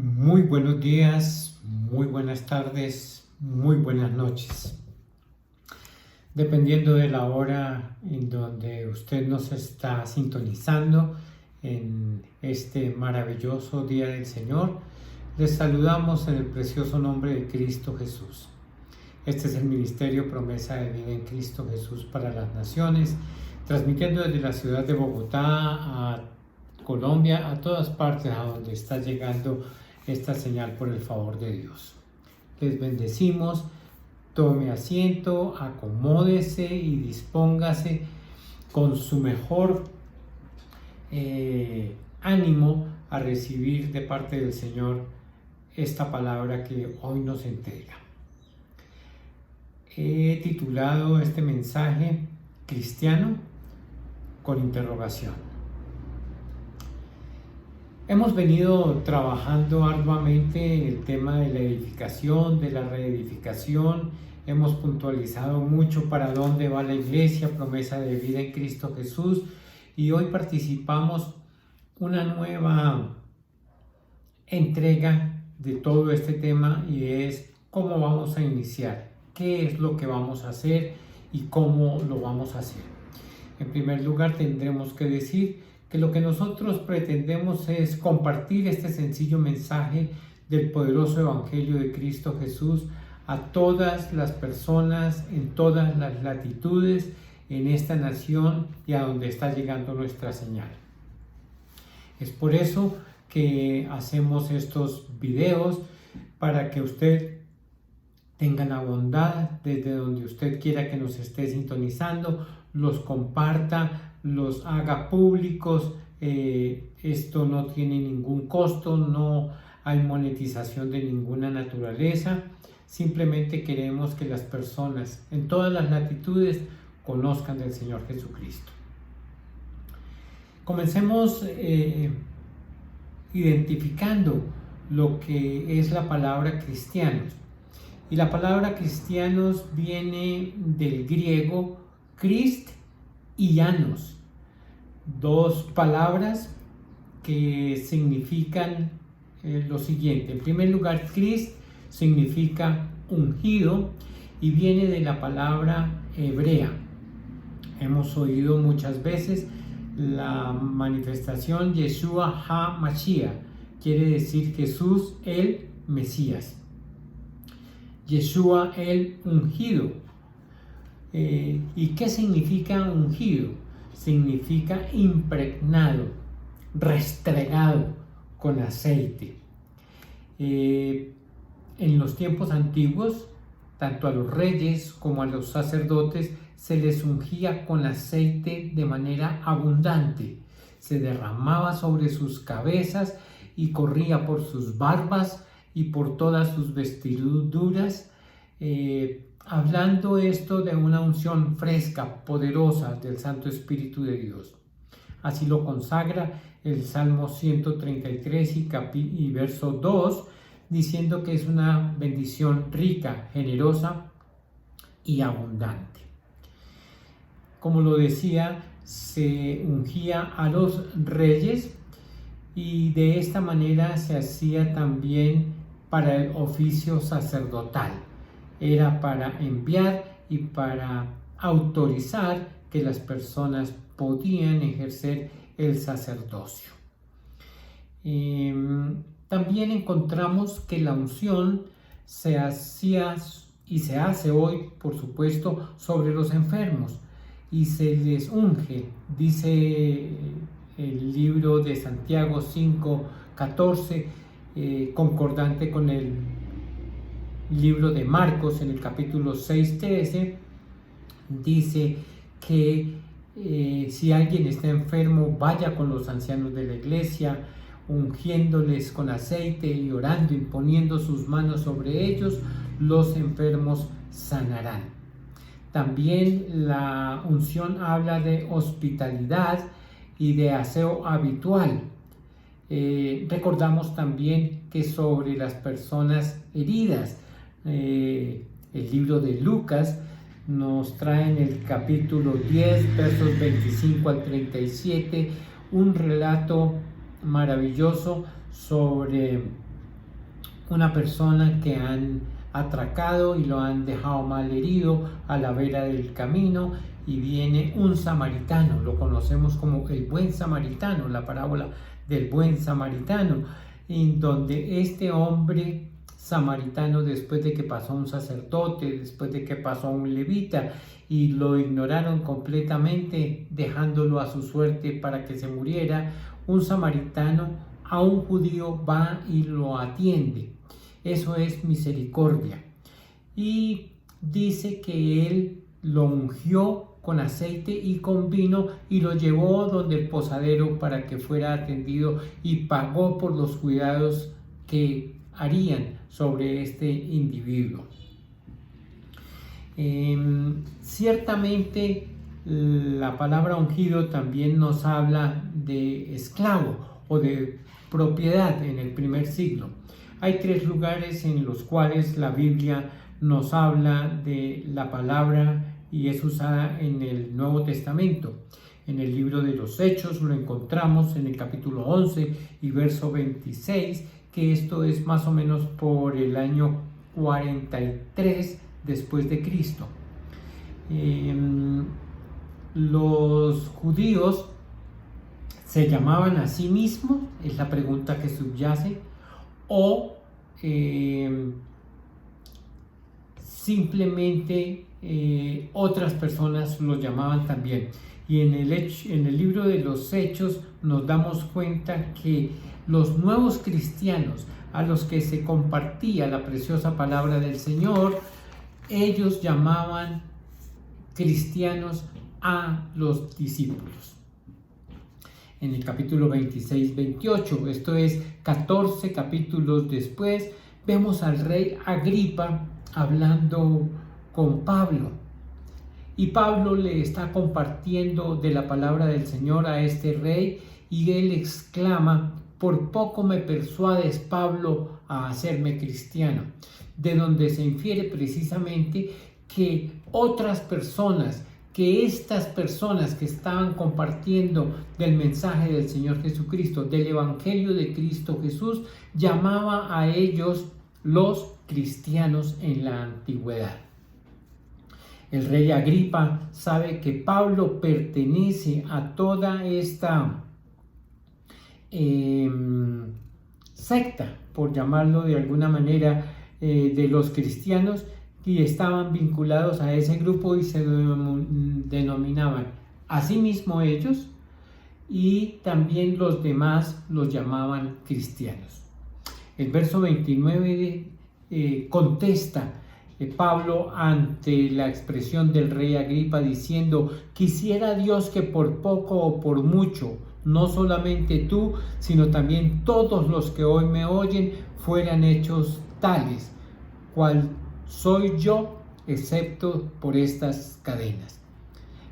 Muy buenos días, muy buenas tardes, muy buenas noches. Dependiendo de la hora en donde usted nos está sintonizando en este maravilloso día del Señor, les saludamos en el precioso nombre de Cristo Jesús. Este es el Ministerio Promesa de Vida en Cristo Jesús para las Naciones, transmitiendo desde la ciudad de Bogotá a Colombia, a todas partes a donde está llegando esta señal por el favor de Dios. Les bendecimos, tome asiento, acomódese y dispóngase con su mejor ánimo a recibir de parte del Señor esta palabra que hoy nos entrega. He titulado este mensaje Cristiano con interrogación. Hemos venido trabajando arduamente en el tema de la edificación, de la reedificación. Hemos puntualizado mucho para dónde va la iglesia, promesa de vida en Cristo Jesús. Y hoy participamos una nueva entrega de todo este tema y es cómo vamos a iniciar, qué es lo que vamos a hacer y cómo lo vamos a hacer. En primer lugar, tendremos que decir que lo que nosotros pretendemos es compartir este sencillo mensaje del poderoso Evangelio de Cristo Jesús a todas las personas en todas las latitudes en esta nación y a donde está llegando nuestra señal. Es por eso que hacemos estos videos para que usted tenga la bondad desde donde usted quiera que nos esté sintonizando, los comparta, los haga públicos. Esto no tiene ningún costo, no hay monetización de ninguna naturaleza. Simplemente queremos que las personas en todas las latitudes conozcan del Señor Jesucristo. Comencemos identificando lo que es la palabra cristianos. Y la palabra cristianos viene del griego Christ y anos, dos palabras que significan lo siguiente. En primer lugar, Christ significa ungido y viene de la palabra hebrea. Hemos oído muchas veces la manifestación Yeshua HaMashiach, quiere decir Jesús el Mesías. Yeshua el ungido. ¿Y qué significa ungido? Significa impregnado, restregado con aceite. En los tiempos antiguos, tanto a los reyes como a los sacerdotes se les ungía con aceite de manera abundante. Se derramaba sobre sus cabezas y corría por sus barbas y por todas sus vestiduras, hablando esto de una unción fresca, poderosa del Santo Espíritu de Dios. Así lo consagra el Salmo 133 y verso 2, diciendo que es una bendición rica, generosa y abundante. Como lo decía, se ungía a los reyes y de esta manera se hacía también para el oficio sacerdotal. Era para enviar y para autorizar que las personas podían ejercer el sacerdocio. También encontramos que la unción se hacía y se hace hoy, por supuesto, sobre los enfermos y se les unge, dice el libro de Santiago 5:14, concordante con el libro de Marcos en el capítulo 6:13, dice que si alguien está enfermo, vaya con los ancianos de la iglesia, ungiéndoles con aceite y orando, imponiendo sus manos sobre ellos, los enfermos sanarán. También la unción habla de hospitalidad y de aseo habitual. Recordamos también que sobre las personas heridas, el libro de Lucas nos trae en el capítulo 10, versos 25 al 37, un relato maravilloso sobre una persona que han atracado y lo han dejado mal herido a la vera del camino, y viene un samaritano, lo conocemos como el buen samaritano, la parábola del buen samaritano, en donde este hombre samaritano, después de que pasó un sacerdote, después de que pasó un levita y lo ignoraron completamente, dejándolo a su suerte para que se muriera, un samaritano a un judío va y lo atiende. Eso es misericordia. Y dice que él lo ungió con aceite y con vino y lo llevó donde el posadero para que fuera atendido, y pagó por los cuidados que harían sobre este individuo. Ciertamente la palabra ungido también nos habla de esclavo o de propiedad en el primer siglo. Hay 3 lugares en los cuales la Biblia nos habla de la palabra y es usada en el Nuevo Testamento. En el libro de los Hechos lo encontramos en el capítulo 11 y verso 26, que esto es más o menos por el año 43 después de Cristo. Los judíos se llamaban a sí mismos, es la pregunta que subyace, o simplemente otras personas los llamaban también. Y en el libro de los Hechos nos damos cuenta que los nuevos cristianos a los que se compartía la preciosa palabra del Señor, ellos llamaban cristianos a los discípulos. En el capítulo 26-28, esto es 14 capítulos después, vemos al rey Agripa hablando con Pablo. Y Pablo le está compartiendo de la palabra del Señor a este rey, y él exclama: por poco me persuades, Pablo, a hacerme cristiano. De donde se infiere precisamente que otras personas, que estas personas que estaban compartiendo del mensaje del Señor Jesucristo, del Evangelio de Cristo Jesús, llamaba a ellos los cristianos en la antigüedad. El rey Agripa sabe que Pablo pertenece a toda esta secta, por llamarlo de alguna manera, de los cristianos, y estaban vinculados a ese grupo y se denominaban a sí mismos ellos, y también los demás los llamaban cristianos. El verso 29 contesta Pablo ante la expresión del rey Agripa diciendo: quisiera Dios que por poco o por mucho, no solamente tú, sino también todos los que hoy me oyen, fueran hechos tales, cual soy yo, excepto por estas cadenas.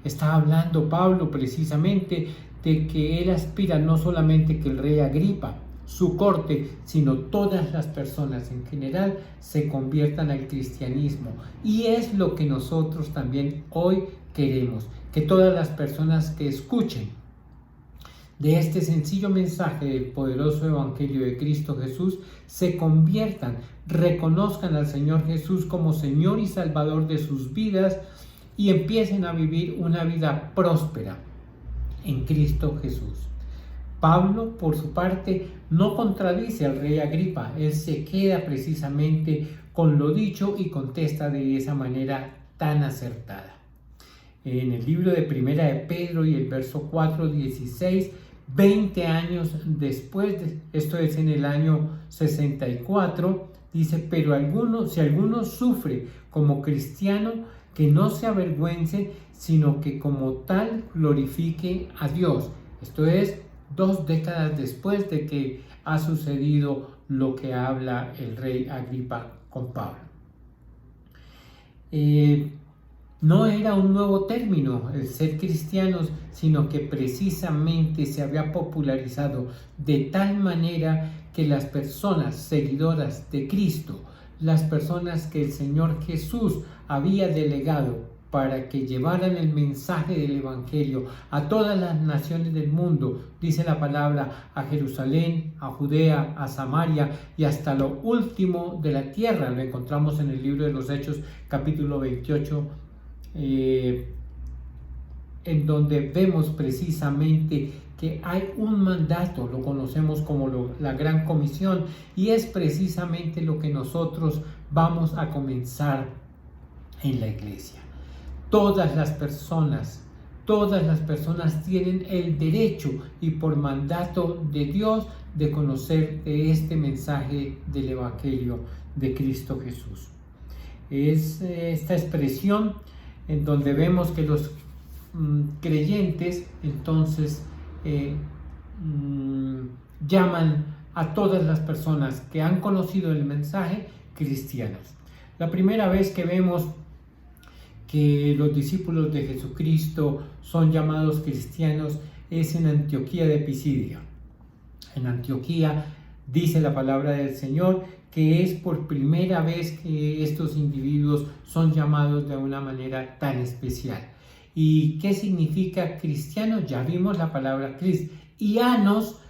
Está hablando Pablo precisamente de que él aspira no solamente que el rey Agripa, su corte, sino todas las personas en general se conviertan al cristianismo. Y es lo que nosotros también hoy queremos, que todas las personas que escuchen de este sencillo mensaje del poderoso Evangelio de Cristo Jesús se conviertan, reconozcan al Señor Jesús como Señor y Salvador de sus vidas y empiecen a vivir una vida próspera en Cristo Jesús. Pablo, por su parte, no contradice al rey Agripa, él se queda precisamente con lo dicho y contesta de esa manera tan acertada. En el libro de Primera de Pedro y el verso 4:16, 20 años después, esto es en el año 64, dice: pero si alguno sufre como cristiano, que no se avergüence, sino que como tal glorifique a Dios. Esto es 2 décadas después de que ha sucedido lo que habla el rey Agripa con Pablo. No era un nuevo término el ser cristianos, sino que precisamente se había popularizado de tal manera que las personas seguidoras de Cristo, las personas que el Señor Jesús había delegado para que llevaran el mensaje del Evangelio a todas las naciones del mundo, dice la palabra, a Jerusalén, a Judea, a Samaria y hasta lo último de la tierra. Lo encontramos en el libro de los Hechos, capítulo 28, en donde vemos precisamente que hay un mandato, lo conocemos como la Gran Comisión, y es precisamente lo que nosotros vamos a comenzar en la iglesia. Todas las personas tienen el derecho y por mandato de Dios de conocer de este mensaje del Evangelio de Cristo Jesús. Es esta expresión en donde vemos que los creyentes entonces llaman a todas las personas que han conocido el mensaje cristianos. La primera vez que vemos que los discípulos de Jesucristo son llamados cristianos es en Antioquía de Pisidia. En Antioquía dice la palabra del Señor que es por primera vez que estos individuos son llamados de una manera tan especial. ¿Y qué significa cristiano? Ya vimos la palabra Cristo. Ianos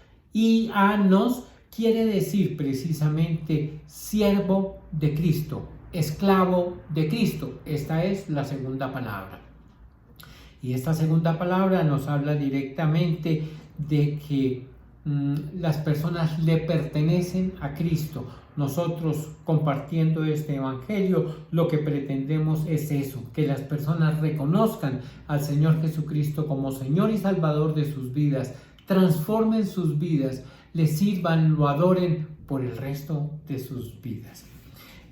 quiere decir precisamente siervo de Cristo, esclavo de Cristo. Esta es la segunda palabra. Y esta segunda palabra nos habla directamente de que las personas le pertenecen a Cristo. Nosotros, compartiendo este evangelio, lo que pretendemos es eso, que las personas reconozcan al Señor Jesucristo como Señor y Salvador de sus vidas, transformen sus vidas, le sirvan, lo adoren por el resto de sus vidas.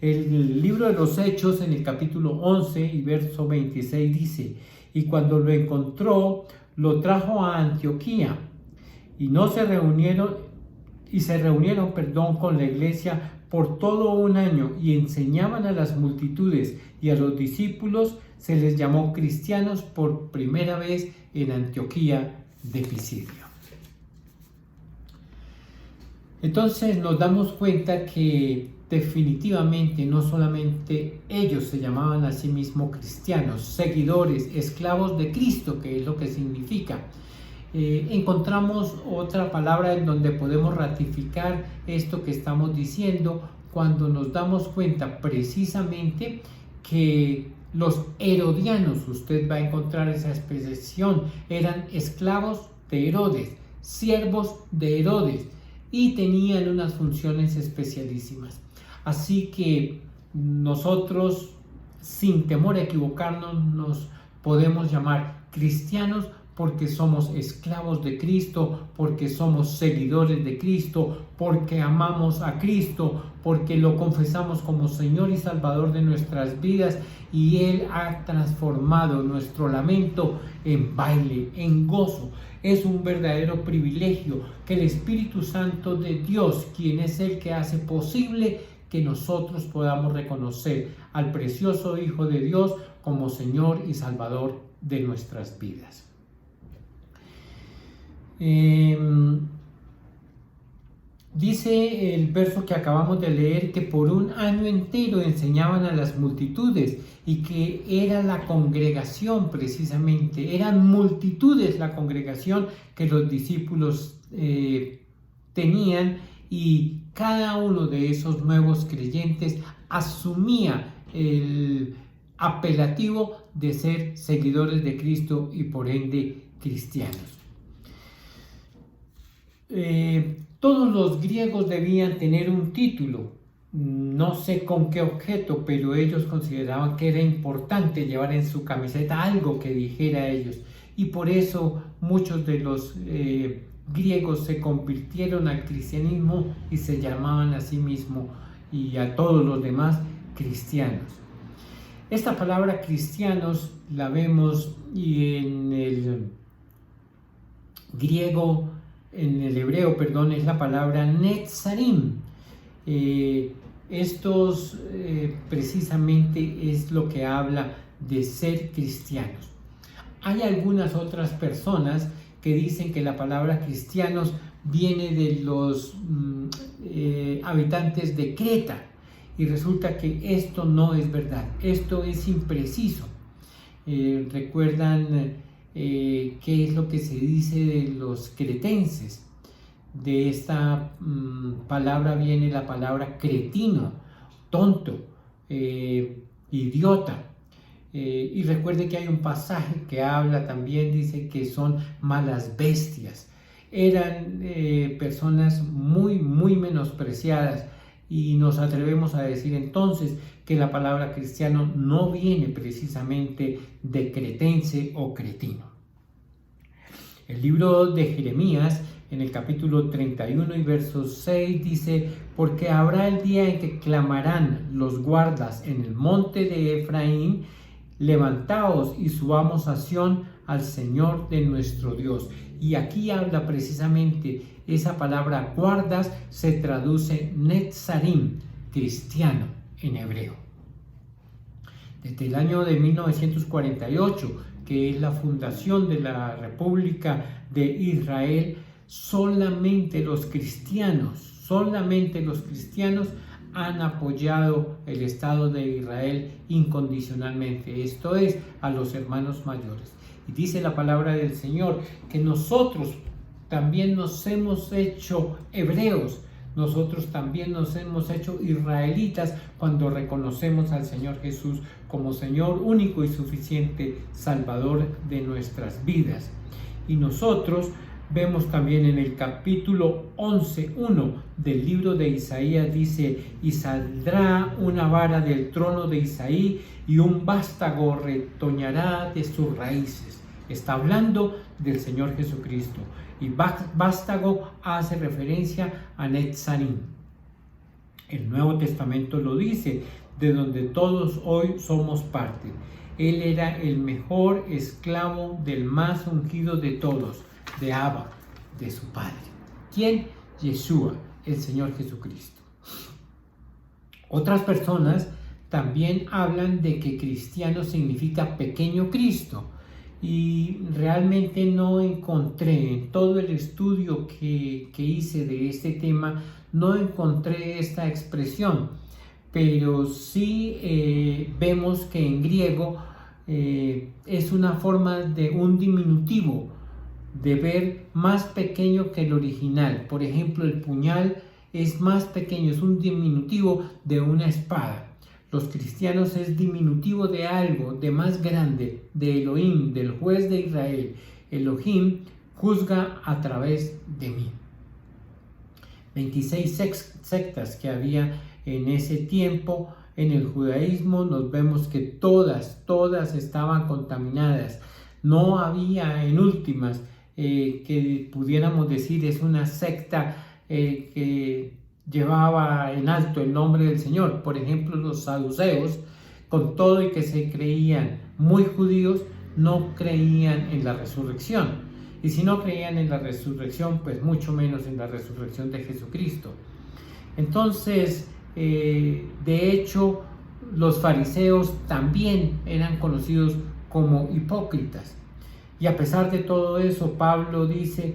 El libro de los Hechos, en el capítulo 11 y verso 26 dice: y cuando lo encontró, lo trajo a Antioquía, y se reunieron con la iglesia por todo un año, y enseñaban a las multitudes, y a los discípulos se les llamó cristianos por primera vez en Antioquía de Pisidia. Entonces nos damos cuenta que definitivamente no solamente ellos se llamaban a sí mismos cristianos, seguidores, esclavos de Cristo, que es lo que significa. Encontramos otra palabra en donde podemos ratificar esto que estamos diciendo cuando nos damos cuenta precisamente que los herodianos, usted va a encontrar esa expresión, eran esclavos de Herodes, siervos de Herodes, y tenían unas funciones especialísimas. Así que nosotros, sin temor a equivocarnos, nos podemos llamar cristianos porque somos esclavos de Cristo, porque somos seguidores de Cristo, porque amamos a Cristo, porque lo confesamos como Señor y Salvador de nuestras vidas, y Él ha transformado nuestro lamento en baile, en gozo. Es un verdadero privilegio que el Espíritu Santo de Dios, quien es el que hace posible que nosotros podamos reconocer al precioso Hijo de Dios como Señor y Salvador de nuestras vidas. Dice el verso que acabamos de leer que por un año entero enseñaban a las multitudes, y que era la congregación precisamente, eran multitudes la congregación que los discípulos tenían, y cada uno de esos nuevos creyentes asumía el apelativo de ser seguidores de Cristo y por ende cristianos. Todos los griegos debían tener un título, no sé con qué objeto, pero ellos consideraban que era importante llevar en su camiseta algo que dijera a ellos, y por eso muchos de los griegos se convirtieron al cristianismo y se llamaban a sí mismos y a todos los demás cristianos. Esta palabra cristianos la vemos y en el griego, en el hebreo, perdón, es la palabra netzarim. Estos precisamente es lo que habla de ser cristianos. Hay algunas otras personas que dicen que la palabra cristianos viene de los habitantes de Creta, y resulta que esto no es verdad, esto es impreciso. recuerdan qué es lo que se dice de los cretenses. De esta palabra viene la palabra cretino, tonto, idiota. Y recuerde que hay un pasaje que habla también, dice que son malas bestias. Eran personas muy, muy menospreciadas, y nos atrevemos a decir entonces que la palabra cristiano no viene precisamente de cretense o cretino. El libro de Jeremías, en el capítulo 31 y verso 6, dice: porque habrá el día en que clamarán los guardas en el monte de Efraín, levantaos y subamos a Sión al Señor de nuestro Dios. Y aquí habla precisamente esa palabra guardas, se traduce netzarim, cristiano en hebreo. Desde el año de 1948, que es la fundación de la República de Israel, solamente los cristianos han apoyado el Estado de Israel incondicionalmente, esto es, a los hermanos mayores. Y dice la palabra del Señor que nosotros también nos hemos hecho hebreos, nosotros también nos hemos hecho israelitas cuando reconocemos al Señor Jesús como Señor único y suficiente Salvador de nuestras vidas. Y nosotros vemos también en el capítulo 11:1 del libro de Isaías, dice: y saldrá una vara del trono de Isaí y un vástago retoñará de sus raíces. Está hablando del Señor Jesucristo, y vástago hace referencia a netzarim. El Nuevo Testamento lo dice, de donde todos hoy somos parte. Él era el mejor esclavo del más ungido de todos, de Abba, de su Padre. ¿Quién? Yeshua, el Señor Jesucristo. Otras personas también hablan de que cristiano significa pequeño Cristo, y realmente no encontré, en todo el estudio que hice de este tema, no encontré esta expresión, pero sí vemos que en griego es una forma de un diminutivo, de ver más pequeño que el original. Por ejemplo, el puñal es más pequeño, es un diminutivo de una espada. Los cristianos es diminutivo de algo, de más grande, de Elohim, del juez de Israel. Elohim juzga a través de mí. 26 sectas que había en ese tiempo en el judaísmo, nos vemos que todas estaban contaminadas. No había, en últimas, que pudiéramos decir es una secta que llevaba en alto el nombre del Señor. Por ejemplo, los saduceos, con todo y que se creían muy judíos, no creían en la resurrección. Y si no creían en la resurrección, pues mucho menos en la resurrección de Jesucristo. Entonces, de hecho, los fariseos también eran conocidos como hipócritas. Y a pesar de todo eso, Pablo dice,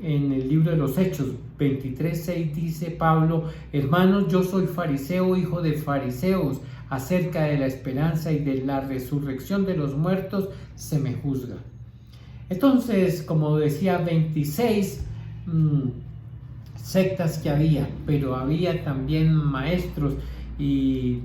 en el libro de los Hechos 23:6 dice Pablo: hermanos, yo soy fariseo, hijo de fariseos, acerca de la esperanza y de la resurrección de los muertos se me juzga. Entonces, como decía, 26 sectas que había, pero había también maestros y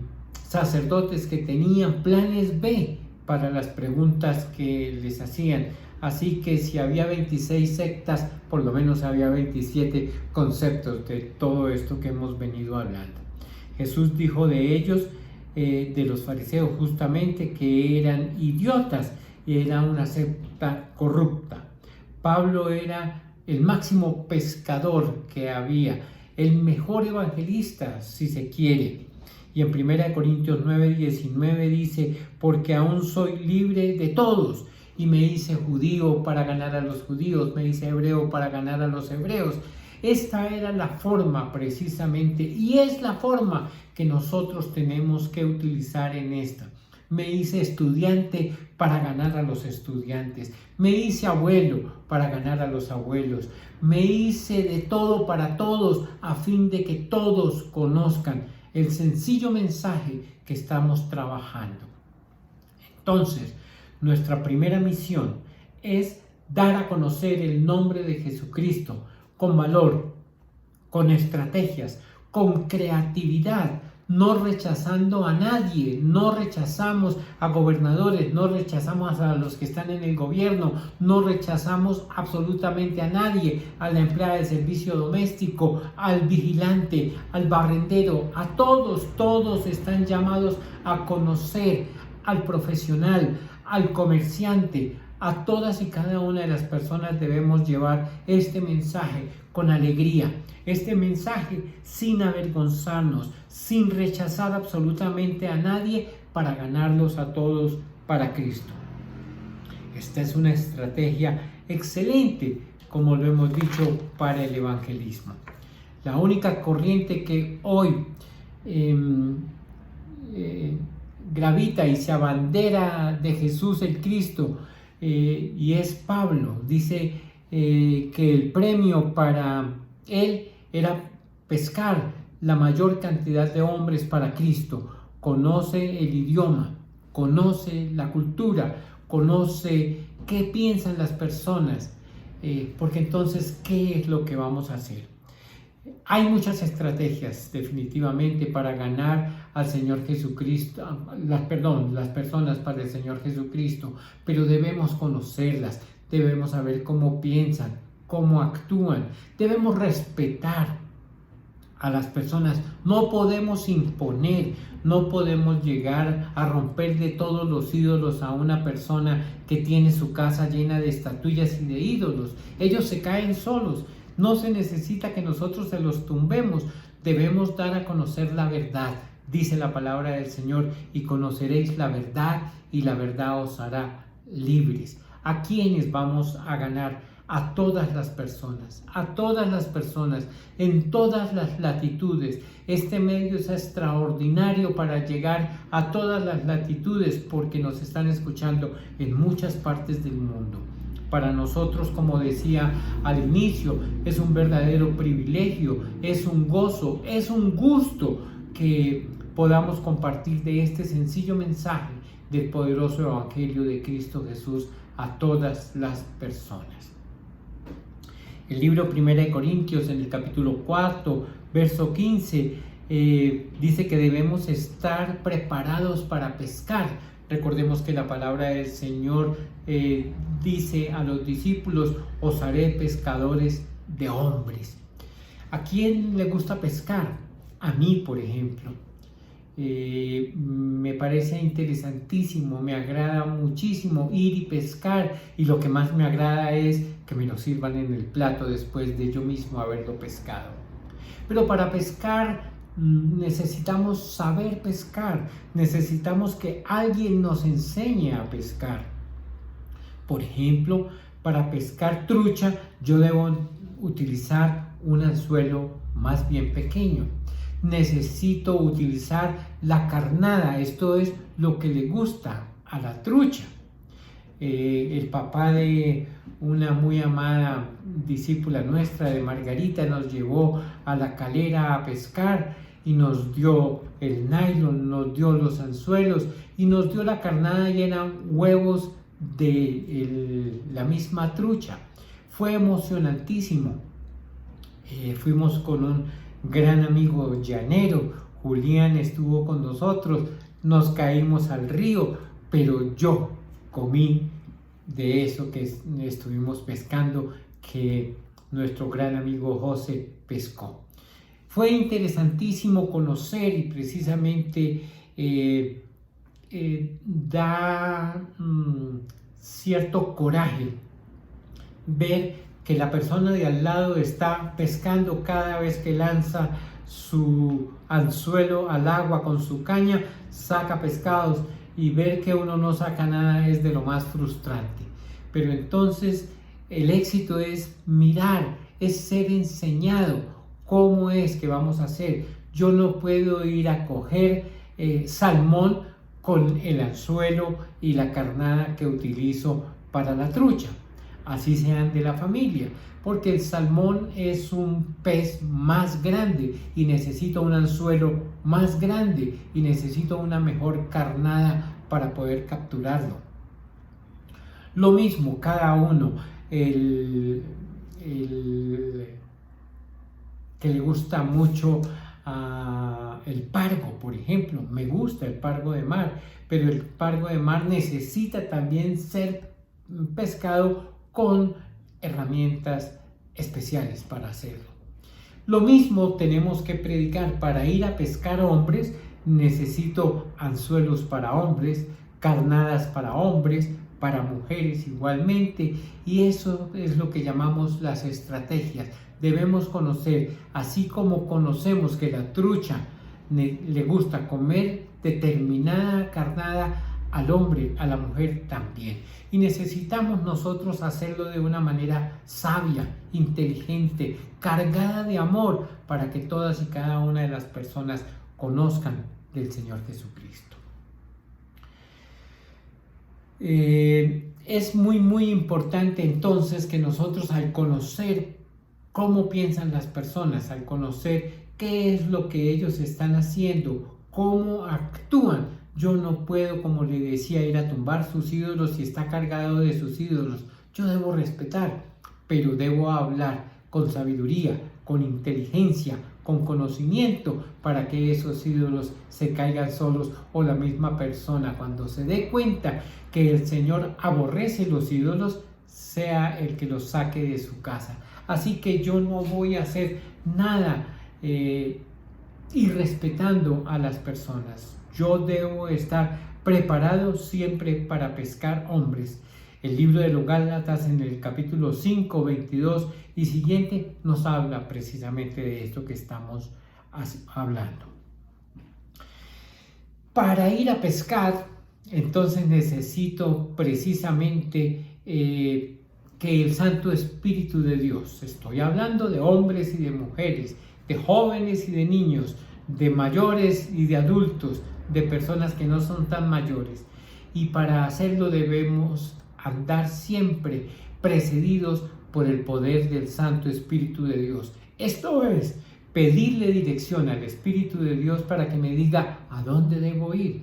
sacerdotes que tenían planes B para las preguntas que les hacían. Así que si había 26 sectas, por lo menos había 27 conceptos de todo esto que hemos venido hablando. Jesús dijo de ellos, de los fariseos, justamente que eran idiotas y era una secta corrupta. Pablo era el máximo pescador que había, el mejor evangelista, si se quiere. Y en 1 Corintios 9:19 dice: porque aún soy libre de todos, y me hice judío para ganar a los judíos, me hice hebreo para ganar a los hebreos. Esta era la forma precisamente, y es la forma que nosotros tenemos que utilizar en esta. Me hice estudiante para ganar a los estudiantes, me hice abuelo para ganar a los abuelos, me hice de todo para todos, a fin de que todos conozcan el sencillo mensaje que estamos trabajando. Entonces, nuestra primera misión es dar a conocer el nombre de Jesucristo con valor, con estrategias, con creatividad, no rechazando a nadie, no rechazamos a gobernadores, no rechazamos a los que están en el gobierno, no rechazamos absolutamente a nadie, a la empleada de servicio doméstico, al vigilante, al barrendero, a todos están llamados a conocer al profesional, al comerciante. A todas y cada una de las personas debemos llevar este mensaje con alegría, este mensaje sin avergonzarnos, sin rechazar absolutamente a nadie, para ganarlos a todos para Cristo. Esta es una estrategia excelente, como lo hemos dicho, para el evangelismo. La única corriente que hoy gravita y se abandera de Jesús el Cristo, y es Pablo. Dice que el premio para él era pescar la mayor cantidad de hombres para Cristo. Conoce el idioma, conoce la cultura, conoce qué piensan las personas, porque entonces, ¿qué es lo que vamos a hacer? Hay muchas estrategias definitivamente para ganar al Señor Jesucristo, las personas para el Señor Jesucristo, pero debemos conocerlas, debemos saber cómo piensan, cómo actúan, debemos respetar a las personas, no podemos imponer, no podemos llegar a romper de todos los ídolos a una persona que tiene su casa llena de estatuillas y de ídolos. Ellos se caen solos. No se necesita que nosotros se los tumbemos, debemos dar a conocer la verdad. Dice la palabra del Señor: y conoceréis la verdad, y la verdad os hará libres. ¿A quiénes vamos a ganar? A todas las personas, en todas las latitudes. Este medio es extraordinario para llegar a todas las latitudes, porque nos están escuchando en muchas partes del mundo. Para nosotros, como decía al inicio, es un verdadero privilegio, es un gozo, es un gusto que podamos compartir de este sencillo mensaje del poderoso Evangelio de Cristo Jesús a todas las personas. El libro 1 Corintios, en el capítulo 4, verso 15, dice que debemos estar preparados para pescar. Recordemos que la palabra del Señor dice a los discípulos: os haré pescadores de hombres. ¿A quién le gusta pescar? A mí, por ejemplo. Me parece interesantísimo, me agrada muchísimo ir y pescar, y lo que más me agrada es que me lo sirvan en el plato después de yo mismo haberlo pescado. Pero para pescar necesitamos saber pescar, necesitamos que alguien nos enseñe a pescar. Por ejemplo, para pescar trucha yo debo utilizar un anzuelo más bien pequeño. Necesito utilizar la carnada, esto es lo que le gusta a la trucha. El papá de una muy amada discípula nuestra, de Margarita, nos llevó a la calera a pescar y nos dio el nylon, nos dio los anzuelos y nos dio la carnada, y eran huevos de la misma trucha. Fue emocionantísimo. Fuimos con un gran amigo llanero, Julián estuvo con nosotros, nos caímos al río, pero yo comí de eso que estuvimos pescando, que nuestro gran amigo José pescó. Fue interesantísimo conocer, y precisamente da cierto coraje ver que la persona de al lado está pescando cada vez que lanza su anzuelo al agua con su caña, saca pescados, y ver que uno no saca nada es de lo más frustrante. Pero entonces el éxito es mirar, es ser enseñado cómo es que vamos a hacer. Yo no puedo ir a coger salmón con el anzuelo y la carnada que utilizo para la trucha, así sean de la familia, porque el salmón es un pez más grande y necesito un anzuelo más grande y necesito una mejor carnada para poder capturarlo. Lo mismo cada uno, el que le gusta mucho el pargo, por ejemplo. Me gusta el pargo de mar, pero el pargo de mar necesita también ser pescado con herramientas especiales para hacerlo. Lo mismo tenemos que predicar. Para ir a pescar hombres necesito anzuelos para hombres, carnadas para hombres, para mujeres igualmente, y eso es lo que llamamos las estrategias. Debemos conocer, así como conocemos que la trucha le gusta comer determinada carnada al hombre, a la mujer también. Y necesitamos nosotros hacerlo de una manera sabia, inteligente, cargada de amor, para que todas y cada una de las personas conozcan del Señor Jesucristo. Es muy importante entonces que nosotros, al conocer cómo piensan las personas, al conocer qué es lo que ellos están haciendo, cómo actúan, yo no puedo, como le decía, ir a tumbar sus ídolos si está cargado de sus ídolos. Yo debo respetar, pero debo hablar con sabiduría, con inteligencia, con conocimiento, para que esos ídolos se caigan solos, o la misma persona, cuando se dé cuenta que el Señor aborrece los ídolos, sea el que los saque de su casa. Así que yo no voy a hacer nada irrespetando a las personas. Yo debo estar preparado siempre para pescar hombres. El libro de los Gálatas, en el capítulo 5, 22 y siguiente, nos habla precisamente de esto que estamos hablando. Para ir a pescar, entonces necesito precisamente que el Santo Espíritu de Dios, estoy hablando de hombres y de mujeres, de jóvenes y de niños, de mayores y de adultos, de personas que no son tan mayores, y para hacerlo debemos andar siempre precedidos por el poder del Santo Espíritu de Dios. Esto es, pedirle dirección al Espíritu de Dios para que me diga a dónde debo ir,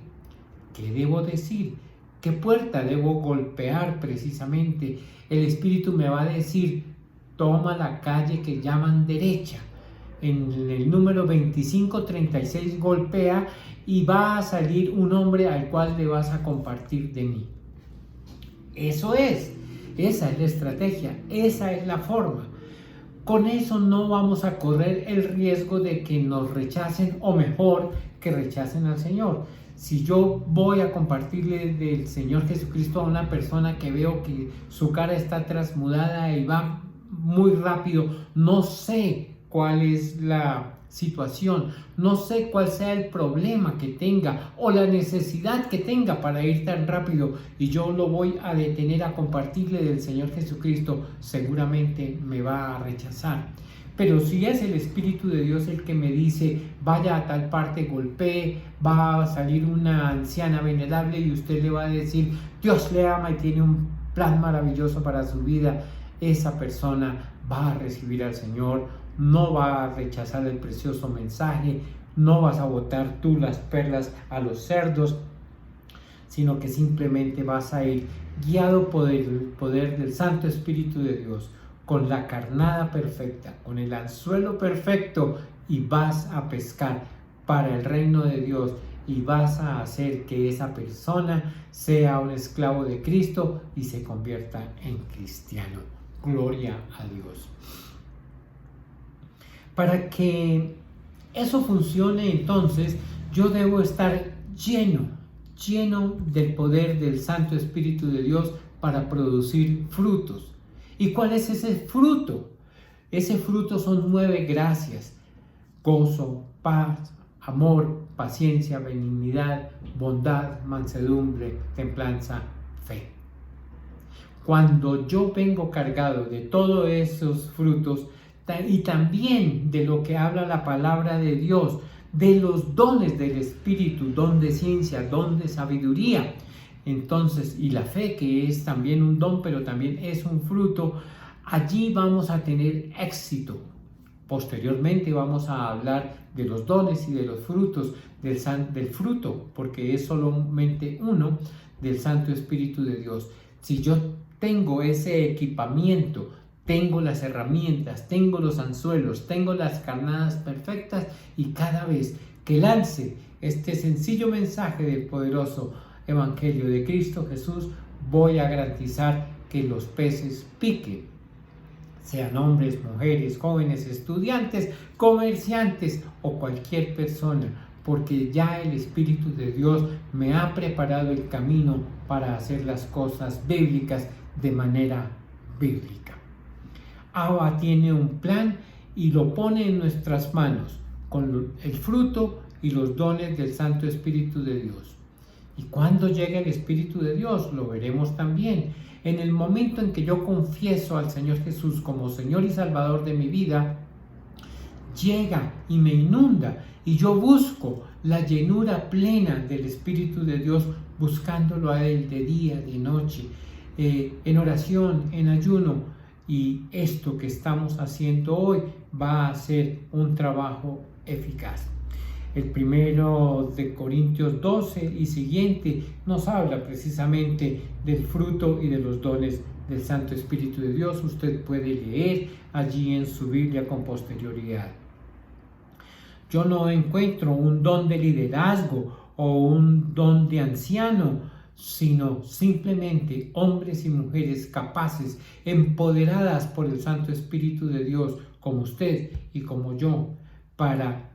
qué debo decir, qué puerta debo golpear precisamente. El Espíritu me va a decir, toma la calle que llaman derecha. En el número 2536 golpea y va a salir un hombre al cual le vas a compartir de mí. Eso es, esa es la estrategia, esa es la forma. Con eso no vamos a correr el riesgo de que nos rechacen, o mejor, que rechacen al Señor. Si yo voy a compartirle del Señor Jesucristo a una persona que veo que su cara está trasmudada y va muy rápido, no sé cuál es la situación, no sé cuál sea el problema que tenga o la necesidad que tenga para ir tan rápido, y yo lo voy a detener a compartirle del Señor Jesucristo, seguramente me va a rechazar. Pero si es el Espíritu de Dios el que me dice, vaya a tal parte, golpee, va a salir una anciana venerable y usted le va a decir, Dios le ama y tiene un plan maravilloso para su vida, esa persona va a recibir al Señor, no va a rechazar el precioso mensaje, no vas a botar tú las perlas a los cerdos, sino que simplemente vas a ir guiado por el poder del Santo Espíritu de Dios, con la carnada perfecta, con el anzuelo perfecto, y vas a pescar para el reino de Dios, y vas a hacer que esa persona sea un esclavo de Cristo y se convierta en cristiano. Gloria a Dios. Para que eso funcione, entonces, yo debo estar lleno del poder del Santo Espíritu de Dios para producir frutos. ¿Y cuál es ese fruto? Ese fruto son 9 gracias: gozo, paz, amor, paciencia, benignidad, bondad, mansedumbre, templanza, fe. Cuando yo vengo cargado de todos esos frutos, y también de lo que habla la palabra de Dios, de los dones del Espíritu, don de ciencia, don de sabiduría, entonces, y la fe, que es también un don, pero también es un fruto, allí vamos a tener éxito. Posteriormente vamos a hablar de los dones y de los frutos del fruto, porque es solamente uno del Santo Espíritu de Dios. Si yo tengo ese equipamiento, tengo las herramientas, tengo los anzuelos, tengo las carnadas perfectas, y cada vez que lance este sencillo mensaje del poderoso Evangelio de Cristo Jesús, voy a garantizar que los peces piquen, sean hombres, mujeres, jóvenes, estudiantes, comerciantes o cualquier persona, porque ya el Espíritu de Dios me ha preparado el camino para hacer las cosas bíblicas de manera bíblica. Abba tiene un plan y lo pone en nuestras manos con el fruto y los dones del Santo Espíritu de Dios. Y cuando llega el Espíritu de Dios, lo veremos también. En el momento en que yo confieso al Señor Jesús como Señor y Salvador de mi vida, llega y me inunda, y yo busco la llenura plena del Espíritu de Dios, buscándolo a Él de día, de noche, en oración, en ayuno. Y esto que estamos haciendo hoy va a ser un trabajo eficaz. El primero de Corintios 12 y siguiente nos habla precisamente del fruto y de los dones del Santo Espíritu de Dios. Usted puede leer allí en su Biblia con posterioridad. Yo no encuentro un don de liderazgo o un don de anciano, sino simplemente hombres y mujeres capaces, empoderadas por el Santo Espíritu de Dios, como usted y como yo, para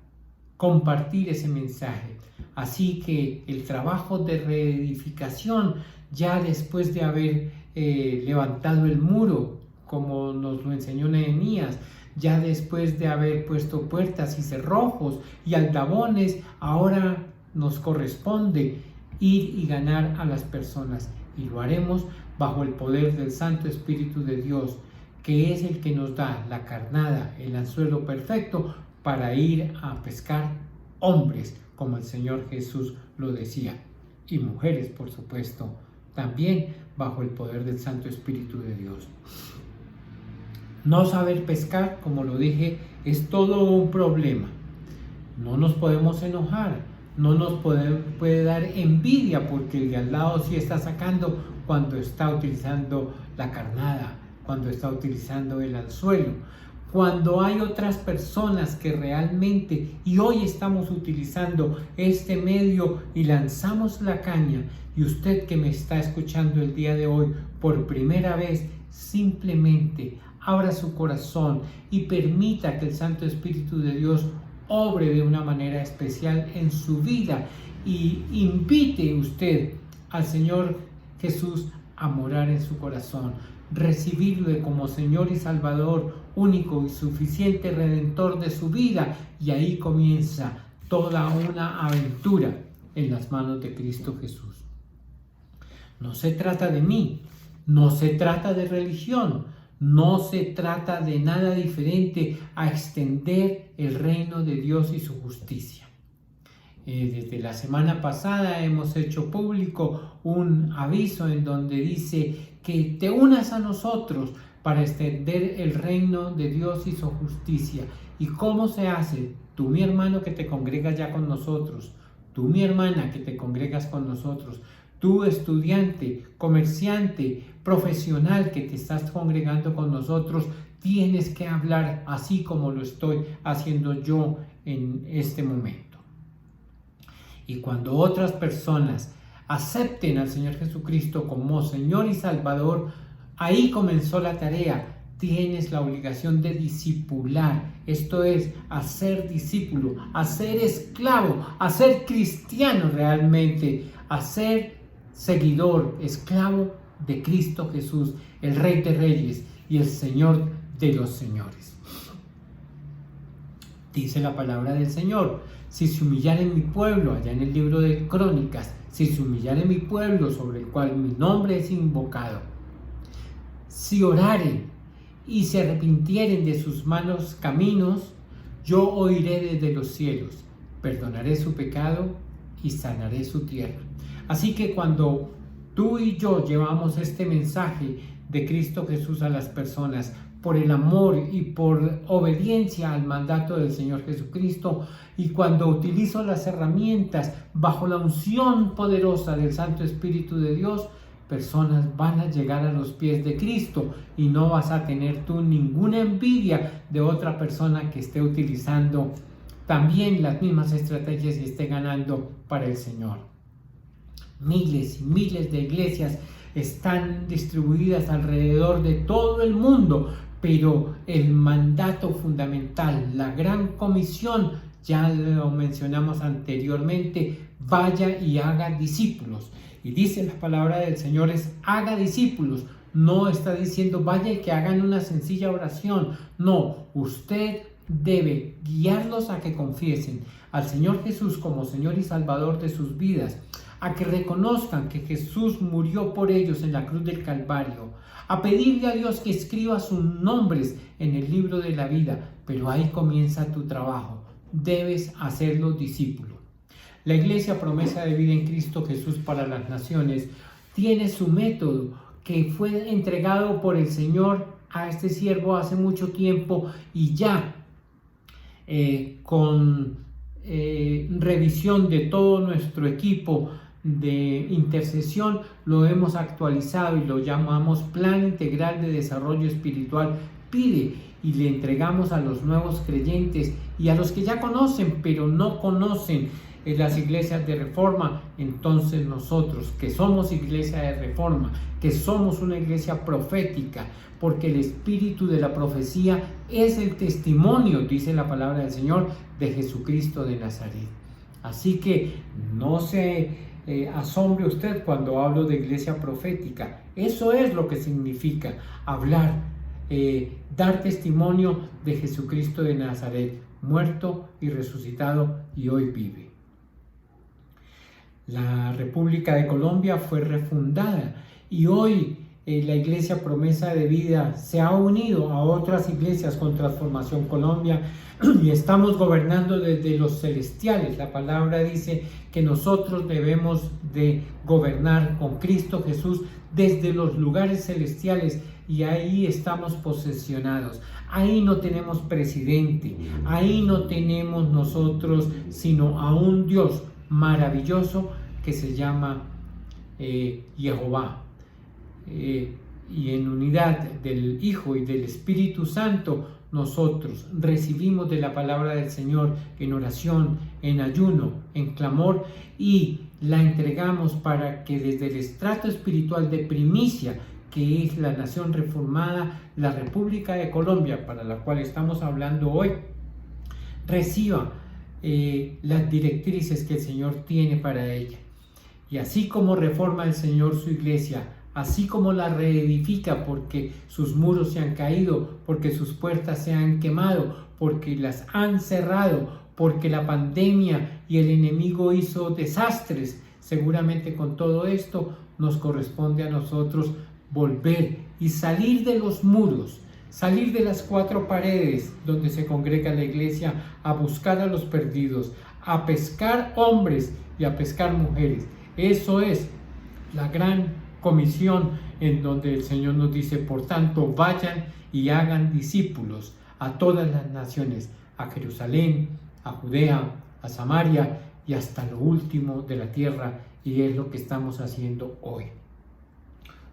compartir ese mensaje. Así que el trabajo de reedificación, ya después de haber levantado el muro, como nos lo enseñó Nehemías, ya después de haber puesto puertas y cerrojos y aldabones, ahora nos corresponde ir y ganar a las personas, y lo haremos bajo el poder del Santo Espíritu de Dios, que es el que nos da la carnada, el anzuelo perfecto para ir a pescar hombres, como el Señor Jesús lo decía, y mujeres, por supuesto, también bajo el poder del Santo Espíritu de Dios. No saber pescar, como lo dije, es todo un problema. No nos podemos enojar, no nos puede dar envidia porque el de al lado sí está sacando cuando está utilizando la carnada, cuando está utilizando el anzuelo. Cuando hay otras personas que realmente, y hoy estamos utilizando este medio y lanzamos la caña, y usted que me está escuchando el día de hoy por primera vez, simplemente abra su corazón y permita que el Santo Espíritu de Dios obre de una manera especial en su vida, y invite usted al Señor Jesús a morar en su corazón, recibirlo como Señor y Salvador único y suficiente Redentor de su vida, y ahí comienza toda una aventura en las manos de Cristo Jesús. No se trata de mí, no se trata de religión, no se trata de nada diferente a extender el reino de Dios y su justicia. Desde la semana pasada hemos hecho público un aviso en donde dice que te unas a nosotros para extender el reino de Dios y su justicia. ¿Y cómo se hace? Tú, mi hermano, que te congregas ya con nosotros, tú, mi hermana, que te congregas con nosotros, tú, estudiante, comerciante, profesional que te estás congregando con nosotros, tienes que hablar así como lo estoy haciendo yo en este momento. Y cuando otras personas acepten al Señor Jesucristo como Señor y Salvador, ahí comenzó la tarea. Tienes la obligación de discipular, esto es, hacer discípulo, hacer esclavo, hacer cristiano realmente, hacer seguidor, esclavo de Cristo Jesús, el Rey de Reyes y el Señor de los Señores. Dice la palabra del Señor: si se humillare mi pueblo, allá en el libro de Crónicas, si se humillare mi pueblo sobre el cual mi nombre es invocado, si oraren y se arrepintieren de sus malos caminos, yo oiré desde los cielos, perdonaré su pecado y sanaré su tierra. Así que cuando tú y yo llevamos este mensaje de Cristo Jesús a las personas, por el amor y por obediencia al mandato del Señor Jesucristo, y cuando utilizo las herramientas bajo la unción poderosa del Santo Espíritu de Dios, personas van a llegar a los pies de Cristo y no vas a tener tú ninguna envidia de otra persona que esté utilizando también las mismas estrategias y esté ganando para el Señor. Miles y miles de iglesias están distribuidas alrededor de todo el mundo, pero el mandato fundamental, la gran comisión, ya lo mencionamos anteriormente: vaya y haga discípulos. Y dice la palabra del Señor es haga discípulos. No está diciendo vaya y que hagan una sencilla oración. No, usted debe guiarlos a que confiesen al Señor Jesús como Señor y Salvador de sus vidas, a que reconozcan que Jesús murió por ellos en la cruz del Calvario, a pedirle a Dios que escriba sus nombres en el libro de la vida. Pero ahí comienza tu trabajo. Debes hacerlo discípulo. La Iglesia Promesa de Vida en Cristo Jesús para las Naciones tiene su método que fue entregado por el Señor a este siervo hace mucho tiempo, y ya con revisión de todo nuestro equipo de intercesión lo hemos actualizado y lo llamamos Plan Integral de Desarrollo Espiritual PIDE, y le entregamos a los nuevos creyentes y a los que ya conocen pero no conocen las iglesias de Reforma. Entonces nosotros, que somos iglesia de Reforma, que somos una iglesia profética, porque el espíritu de la profecía es el testimonio, dice la palabra del Señor, de Jesucristo de Nazaret. Así que no se asombre usted cuando hablo de iglesia profética. Eso es lo que significa hablar, dar testimonio de Jesucristo de Nazaret, muerto y resucitado y hoy vive. La República de Colombia fue refundada y hoy la Iglesia Promesa de Vida se ha unido a otras iglesias con Transformación Colombia y estamos gobernando desde los celestiales. La palabra dice que nosotros debemos de gobernar con Cristo Jesús desde los lugares celestiales, y ahí estamos posesionados. Ahí no tenemos presidente, ahí no tenemos nosotros sino a un Dios maravilloso que se llama Jehová, y en unidad del Hijo y del Espíritu Santo nosotros recibimos de la palabra del Señor en oración, en ayuno, en clamor, y la entregamos para que desde el estrato espiritual de primicia, que es la nación reformada, la República de Colombia, para la cual estamos hablando hoy, reciba las directrices que el Señor tiene para ella. Y así como reforma el Señor su iglesia, así como la reedifica, porque sus muros se han caído, porque sus puertas se han quemado, porque las han cerrado, porque la pandemia y el enemigo hizo desastres, seguramente con todo esto nos corresponde a nosotros volver y salir de los muros, salir de las cuatro paredes donde se congrega la iglesia, a buscar a los perdidos, a pescar hombres y a pescar mujeres. Eso es la gran comisión, en donde el Señor nos dice: por tanto, vayan y hagan discípulos a todas las naciones, a Jerusalén, a Judea, a Samaria y hasta lo último de la tierra. Y es lo que estamos haciendo hoy.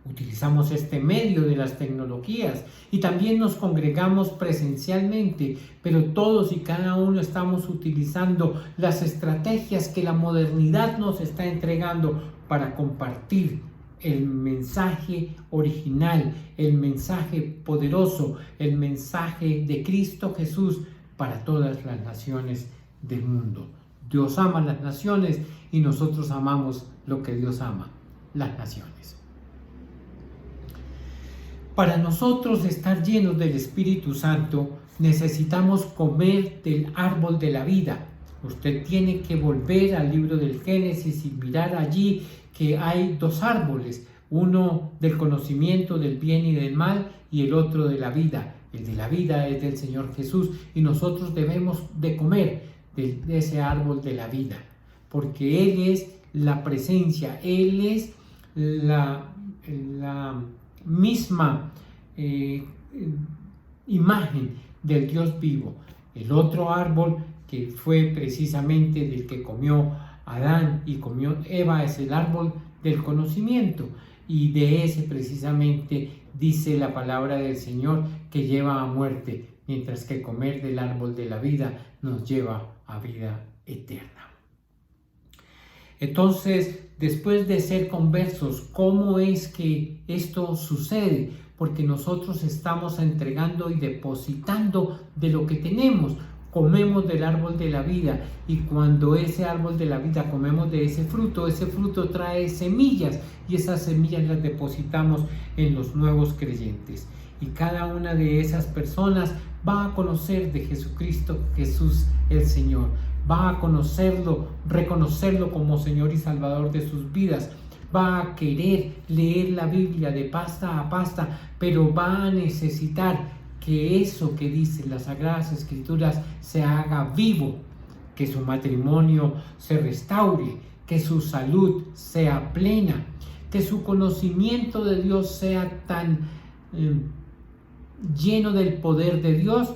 Utilizamos este medio de las tecnologías y también nos congregamos presencialmente, pero todos y cada uno estamos utilizando las estrategias que la modernidad nos está entregando para compartir el mensaje original, el mensaje poderoso, el mensaje de Cristo Jesús para todas las naciones del mundo. Dios ama las naciones y nosotros amamos lo que Dios ama, las naciones. Para nosotros estar llenos del Espíritu Santo, necesitamos comer del árbol de la vida. Usted tiene que volver al libro del Génesis y mirar allí que hay dos árboles, uno del conocimiento del bien y del mal y el otro de la vida. El de la vida es del Señor Jesús y nosotros debemos de comer de ese árbol de la vida, porque Él es la presencia, Él es la misma imagen del Dios vivo. El otro árbol que fue precisamente del que comió Adán y comió Eva es el árbol del conocimiento, y de ese precisamente dice la palabra del Señor que lleva a muerte, mientras que comer del árbol de la vida nos lleva a vida eterna. Entonces, después de ser conversos, ¿cómo es que esto sucede? Porque nosotros estamos entregando y depositando de lo que tenemos. Comemos del árbol de la vida, y cuando ese árbol de la vida comemos de ese fruto trae semillas, y esas semillas las depositamos en los nuevos creyentes. Y cada una de esas personas va a conocer de Jesucristo, Jesús el Señor. Va a conocerlo, reconocerlo como Señor y Salvador de sus vidas. Va a querer leer la Biblia de pasta a pasta, pero va a necesitar que eso que dicen las Sagradas Escrituras se haga vivo, que su matrimonio se restaure, que su salud sea plena, que su conocimiento de Dios sea tan lleno del poder de Dios,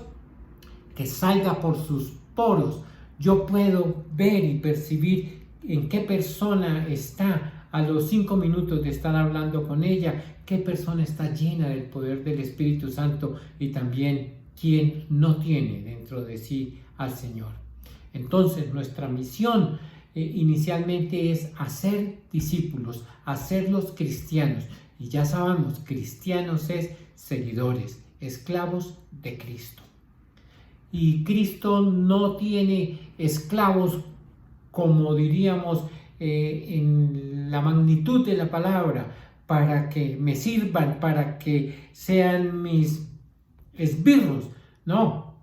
que salga por sus poros. Yo puedo ver y percibir en qué persona está a los 5 minutos de estar hablando con ella, qué persona está llena del poder del Espíritu Santo, y también quién no tiene dentro de sí al Señor. Entonces, nuestra misión inicialmente es hacer discípulos, hacerlos cristianos. Y ya sabemos, cristianos es seguidores, esclavos de Cristo. Y Cristo no tiene esclavos, como diríamos, en la magnitud de la palabra, para que me sirvan, para que sean mis esbirros. No,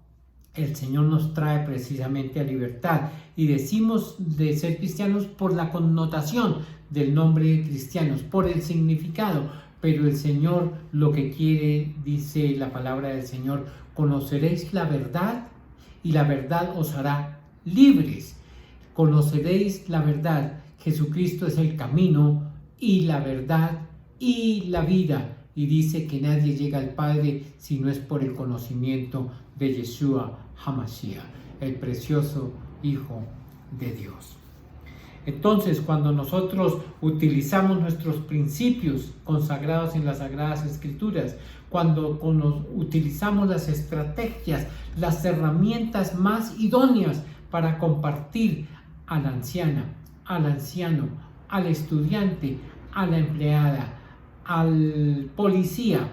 el Señor nos trae precisamente a libertad, y decimos de ser cristianos por la connotación del nombre cristianos, por el significado, pero el Señor lo que quiere, dice la palabra del Señor: conoceréis la verdad y la verdad os hará libres. Conoceréis la verdad. Jesucristo es el camino y la verdad y la vida, y dice que nadie llega al Padre si no es por el conocimiento de Yeshua HaMashiach, el precioso Hijo de Dios. Entonces, cuando nosotros utilizamos nuestros principios consagrados en las Sagradas Escrituras, cuando utilizamos las estrategias, las herramientas más idóneas para compartir a la anciana, al anciano, al estudiante, a la empleada, al policía,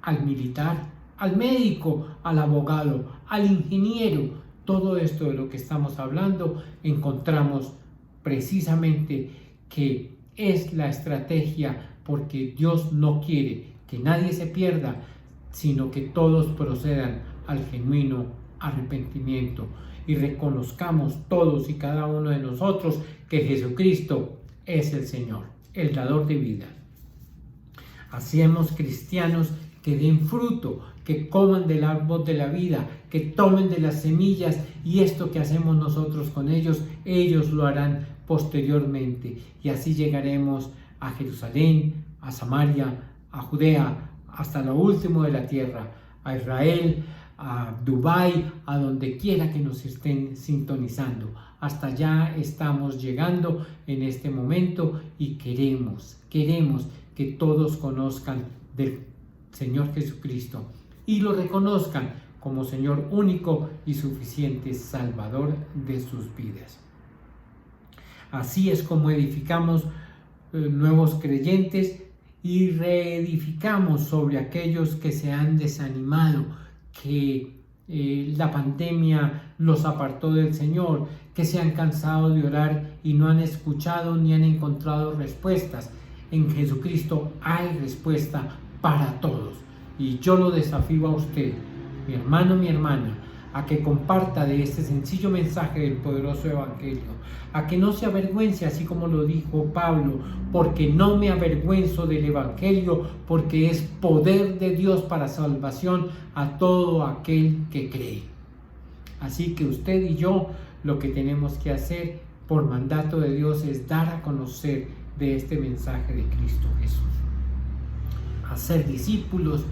al militar, al médico, al abogado, al ingeniero, todo esto de lo que estamos hablando, encontramos precisamente que es la estrategia, porque Dios no quiere que nadie se pierda, sino que todos procedan al genuino arrepentimiento, y reconozcamos todos y cada uno de nosotros que Jesucristo es el Señor, el dador de vida. Hacemos cristianos que den fruto, que coman del árbol de la vida, que tomen de las semillas, y esto que hacemos nosotros con ellos, ellos lo harán posteriormente, y así llegaremos a Jerusalén, a Samaria, a Judea, hasta lo último de la tierra, a Israel, a Dubái, a donde quiera que nos estén sintonizando. Hasta allá estamos llegando en este momento, y queremos que todos conozcan del Señor Jesucristo y lo reconozcan como Señor único y suficiente Salvador de sus vidas. Así es como edificamos nuevos creyentes y reedificamos sobre aquellos que se han desanimado, que la pandemia los apartó del Señor, que se han cansado de orar y no han escuchado ni han encontrado respuestas. En Jesucristo hay respuesta para todos, y yo lo desafío a usted, mi hermano, mi hermana, a que comparta de este sencillo mensaje del poderoso evangelio, a que no se avergüence, así como lo dijo Pablo, porque no me avergüenzo del evangelio, porque es poder de Dios para salvación a todo aquel que cree. Así que usted y yo lo que tenemos que hacer por mandato de Dios es dar a conocer de este mensaje de Cristo Jesús. Hacer discípulos,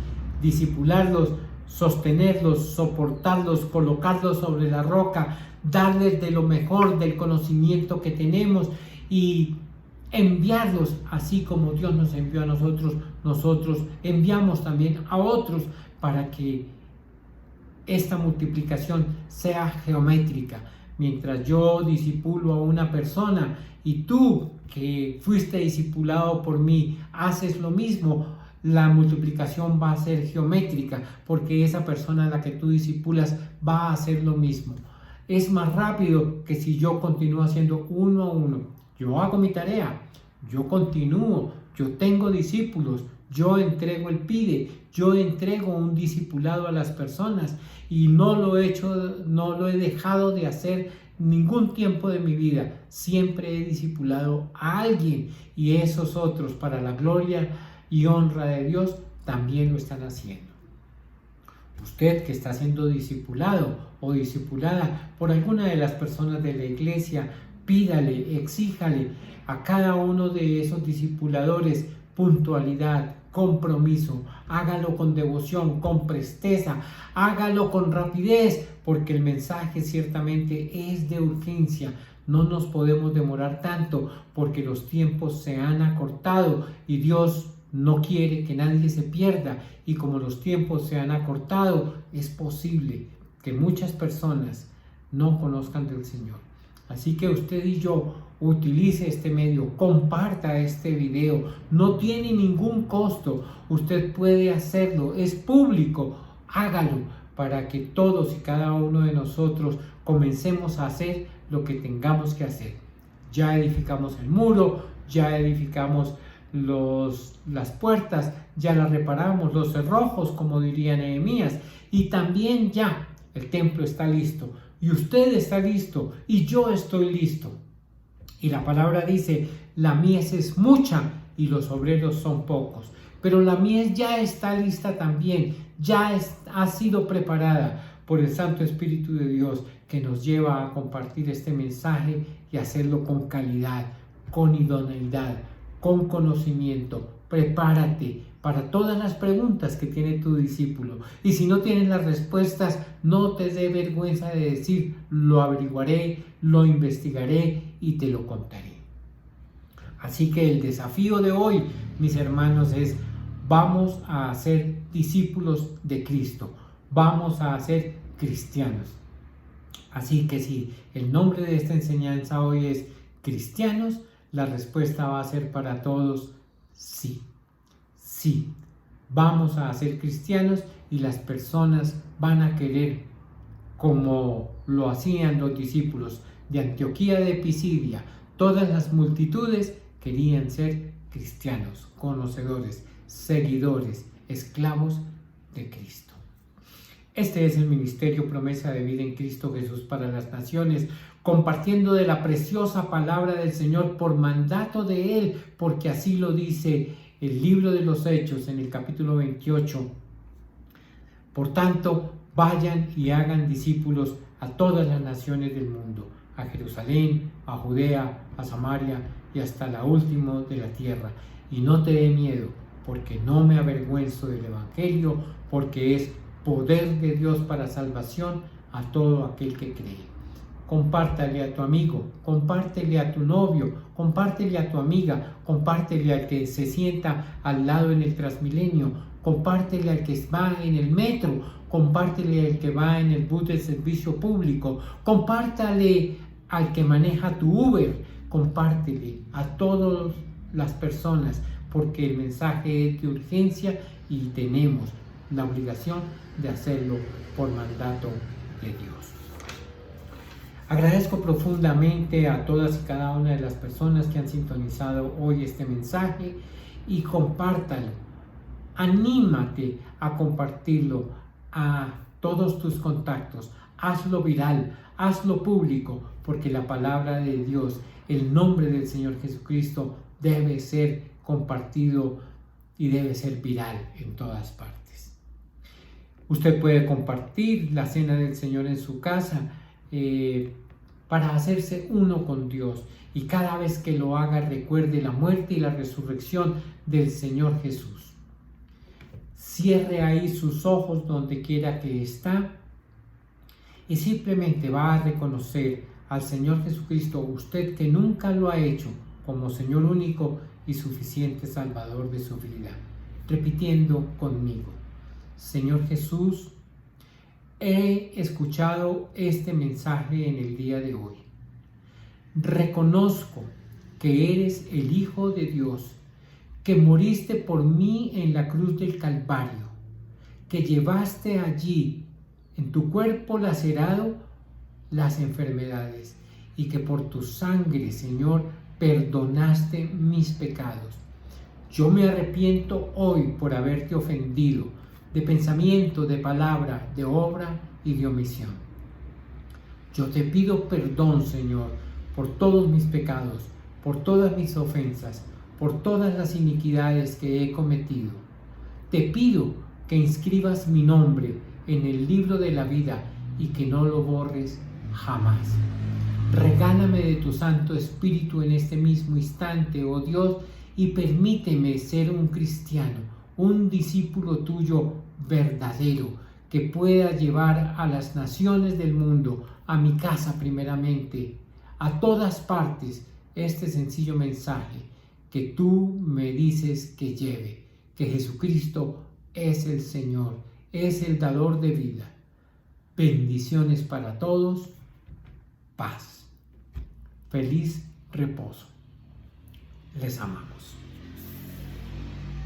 discipularlos sostenerlos, soportarlos, colocarlos sobre la roca, darles de lo mejor del conocimiento que tenemos y enviarlos así como Dios nos envió a nosotros. Nosotros enviamos también a otros para que esta multiplicación sea geométrica. Mientras yo discipulo a una persona y tú que fuiste discipulado por mí haces lo mismo, la multiplicación va a ser geométrica porque esa persona a la que tú discipulas va a hacer lo mismo. Es más rápido que si yo continúo haciendo uno a uno. Yo hago mi tarea, yo continúo, yo tengo discípulos, yo entrego el PIDE, yo entrego un discipulado a las personas y no lo he dejado de hacer ningún tiempo de mi vida. Siempre he discipulado a alguien y esos otros, para la gloria y honra de Dios, también lo están haciendo. Usted que está siendo discipulado o discipulada por alguna de las personas de la iglesia, pídale, exíjale a cada uno de esos discipuladores puntualidad, compromiso. Hágalo con devoción, con presteza, hágalo con rapidez, porque el mensaje ciertamente es de urgencia. No nos podemos demorar tanto porque los tiempos se han acortado y Dios no quiere que nadie se pierda, y como los tiempos se han acortado, es posible que muchas personas no conozcan del Señor. Así que usted y yo utilice este medio, comparta este video, no tiene ningún costo, usted puede hacerlo, es público, hágalo para que todos y cada uno de nosotros comencemos a hacer lo que tengamos que hacer. Ya edificamos el muro, ya edificamos las puertas, ya las reparamos, los cerrojos, como diría Nehemías, y también ya el templo está listo, y usted está listo, y yo estoy listo. Y la palabra dice, la mies es mucha y los obreros son pocos, pero la mies ya está lista también, ha sido preparada por el Santo Espíritu de Dios, que nos lleva a compartir este mensaje y hacerlo con calidad, con idoneidad, con conocimiento. Prepárate para todas las preguntas que tiene tu discípulo. Y si no tienes las respuestas, no te dé vergüenza de decir, lo averiguaré, lo investigaré y te lo contaré. Así que el desafío de hoy, mis hermanos, es vamos a ser discípulos de Cristo. Vamos a ser cristianos. Así que si el nombre de esta enseñanza hoy es cristianos, la respuesta va a ser para todos sí. Sí, vamos a ser cristianos y las personas van a querer, como lo hacían los discípulos de Antioquía de Pisidia, todas las multitudes querían ser cristianos, conocedores, seguidores, esclavos de Cristo. Este es el ministerio Promesa de Vida en Cristo Jesús para las naciones, compartiendo de la preciosa palabra del Señor por mandato de Él, porque así lo dice el libro de los Hechos en el capítulo 28. Por tanto, vayan y hagan discípulos a todas las naciones del mundo, a Jerusalén, a Judea, a Samaria y hasta la última de la tierra. Y no te dé miedo, porque no me avergüenzo del Evangelio, porque es poder de Dios para salvación a todo aquel que cree. Compártale a tu amigo, compártele a tu novio, compártele a tu amiga, compártele al que se sienta al lado en el Transmilenio, compártele al que va en el metro, compártele al que va en el bus de servicio público, compártale al que maneja tu Uber, compártele a todas las personas, porque el mensaje es de urgencia y tenemos la obligación de hacerlo por mandato de Dios. Agradezco profundamente a todas y cada una de las personas que han sintonizado hoy este mensaje y compártalo. Anímate a compartirlo a todos tus contactos. Hazlo viral, hazlo público, porque la palabra de Dios, el nombre del Señor Jesucristo debe ser compartido y debe ser viral en todas partes. Usted puede compartir la cena del Señor en su casa para hacerse uno con Dios, y cada vez que lo haga recuerde la muerte y la resurrección del Señor Jesús. cierre ahí sus ojos donde quiera que está y simplemente va a reconocer al Señor Jesucristo, usted que nunca lo ha hecho, como Señor único y suficiente Salvador de su vida, repitiendo conmigo: Señor Jesús, he escuchado este mensaje en el día de hoy. Reconozco que eres el Hijo de Dios, que moriste por mí en la cruz del Calvario, que llevaste allí en tu cuerpo lacerado las enfermedades y que por tu sangre, Señor, perdonaste mis pecados. Yo me arrepiento hoy por haberte ofendido de pensamiento, de palabra, de obra y de omisión. Yo te pido perdón, Señor, por todos mis pecados, por todas mis ofensas, por todas las iniquidades que he cometido. Te pido que inscribas mi nombre en el libro de la vida y que no lo borres jamás. Regálame de tu Santo Espíritu en este mismo instante, oh Dios, y permíteme ser un cristiano, un discípulo tuyo verdadero, que pueda llevar a las naciones del mundo, a mi casa primeramente, a todas partes, este sencillo mensaje que tú me dices que lleve, que Jesucristo es el Señor, es el dador de vida. Bendiciones para todos, paz, feliz reposo. Les amamos.